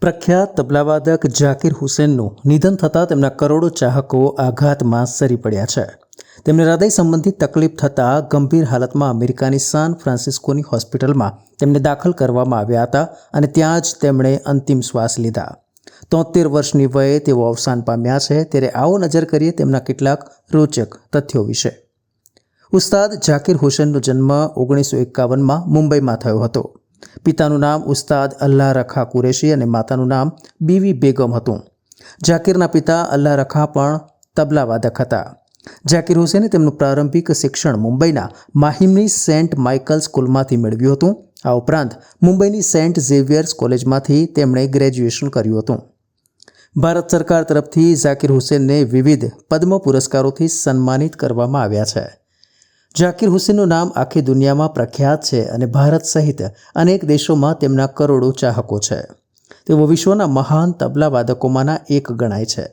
પ્રખ્યાત તબલાવાદક ઝાકિર હુસેનનું નિધન થતાં તેમના કરોડો ચાહકો આઘાતમાં સરી પડ્યા છે. તેમને હૃદય સંબંધિત તકલીફ થતાં ગંભીર હાલતમાં અમેરિકાની સાન ફ્રાન્સિસ્કોની હોસ્પિટલમાં તેમને દાખલ કરવામાં આવ્યા હતા અને ત્યાં જ તેમણે અંતિમ શ્વાસ લીધા. 73 વર્ષની વયે તેઓ અવસાન પામ્યા છે. ત્યારે આવો નજર કરીએ તેમના કેટલાક રોચક તથ્યો વિશે. ઉસ્તાદ ઝાકિર હુસેનનો જન્મ 1951માં મુંબઈમાં થયો હતો. પિતાનું નામ ઉસ્તાદ અલ્લાહ રખા કુરેશી અને માતાનું નામ બીવી બેગમ હતું. ઝાકિરના પિતા અલ્લાહ રખા પણ તબલાવાદક હતા. ઝાકિર હુસેને તેમનું પ્રારંભિક શિક્ષણ મુંબઈના માહિમની સેન્ટ માઇકલ સ્કૂલમાંથી મેળવ્યું હતું. આ ઉપરાંત મુંબઈની સેન્ટ ઝેવિયર્સ કોલેજમાંથી તેમણે ગ્રેજ્યુએશન કર્યું હતું. ભારત સરકાર તરફથી ઝાકિર હુસેનને વિવિધ પદ્મ પુરસ્કારોથી સન્માનિત કરવામાં આવ્યા છે. ઝાકિર હુસેનનું નામ આખી દુનિયામાં પ્રખ્યાત છે અને ભારત સહિત અનેક દેશોમાં તેમના કરોડો ચાહકો છે. તેઓ વિશ્વના મહાન તબલાવાદકોમાંના એક ગણાય છે.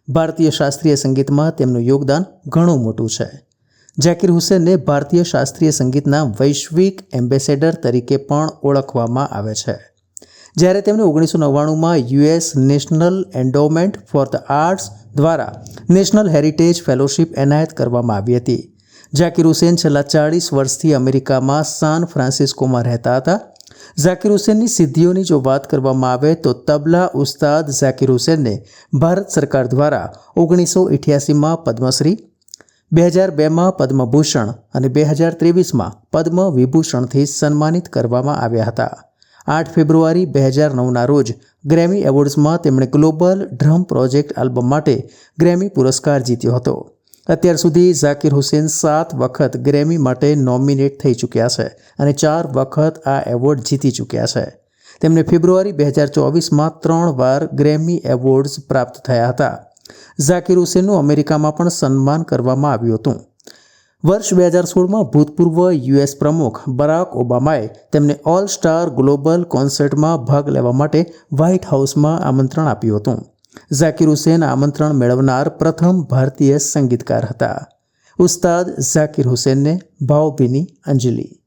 ભારતીય શાસ્ત્રીય સંગીતમાં તેમનું યોગદાન ઘણું મોટું છે. ઝાકિર હુસેનને ભારતીય શાસ્ત્રીય સંગીતના વૈશ્વિક એમ્બેસેડર તરીકે પણ ઓળખવામાં આવે છે. જ્યારે તેમને 1999માં US national endowment for the arts દ્વારા નેશનલ હેરિટેજ ફેલોશિપ એનાયત કરવામાં આવી હતી. ઝાકિર હુસેન છેલ્લા 40 વર્ષથી અમેરિકામાં સાન ફ્રાન્સિસ્કોમાં રહેતા હતા. ઝાકિર હુસેનની સિદ્ધિઓની જો વાત કરવામાં આવે તો તબલા ઉસ્તાદ ઝાકિર હુસેનને ભારત સરકાર દ્વારા 1988માં પદ્મશ્રી, 2002માં પદ્મભૂષણ અને 2023માં પદ્મ વિભૂષણથી સન્માનિત કરવામાં આવ્યા હતા. 8 ફેબ્રુઆરી 2009ના રોજ ગ્રેમી એવોર્ડ્સમાં તેમણે ગ્લોબલ ડ્રમ પ્રોજેક્ટ આલ્બમ માટે ગ્રેમી પુરસ્કાર જીત્યો હતો. અત્યાર સુધી ઝાકિર હુસેન 7 વખત ગ્રેમી માટે નોમિનેટ થઈ ચૂક્યા છે અને 4 વખત આ એવોર્ડ જીતી ચૂક્યા છે. તેમને ફેબ્રુઆરી 2024માં 3 વાર ગ્રેમી એવોર્ડ્સ પ્રાપ્ત થયા હતા. ઝાકિર હુસેનનું અમેરિકામાં પણ સન્માન કરવામાં આવ્યું હતું. વર્ષ 2016માં ભૂતપૂર્વ યુએસ પ્રમુખ બરાક ઓબામાએ તેમને ઓલ સ્ટાર ગ્લોબલ કોન્સર્ટમાં ભાગ લેવા માટે વ્હાઇટ હાઉસમાં આમંત્રણ આપ્યું હતું. ઝાકિર હુસેન આમંત્રણ મેળવનાર પ્રથમ ભારતીય સંગીતકાર હતા. ઉસ્તાદ ઝાકિર હુસેનને ભાવભીની અંજલિ.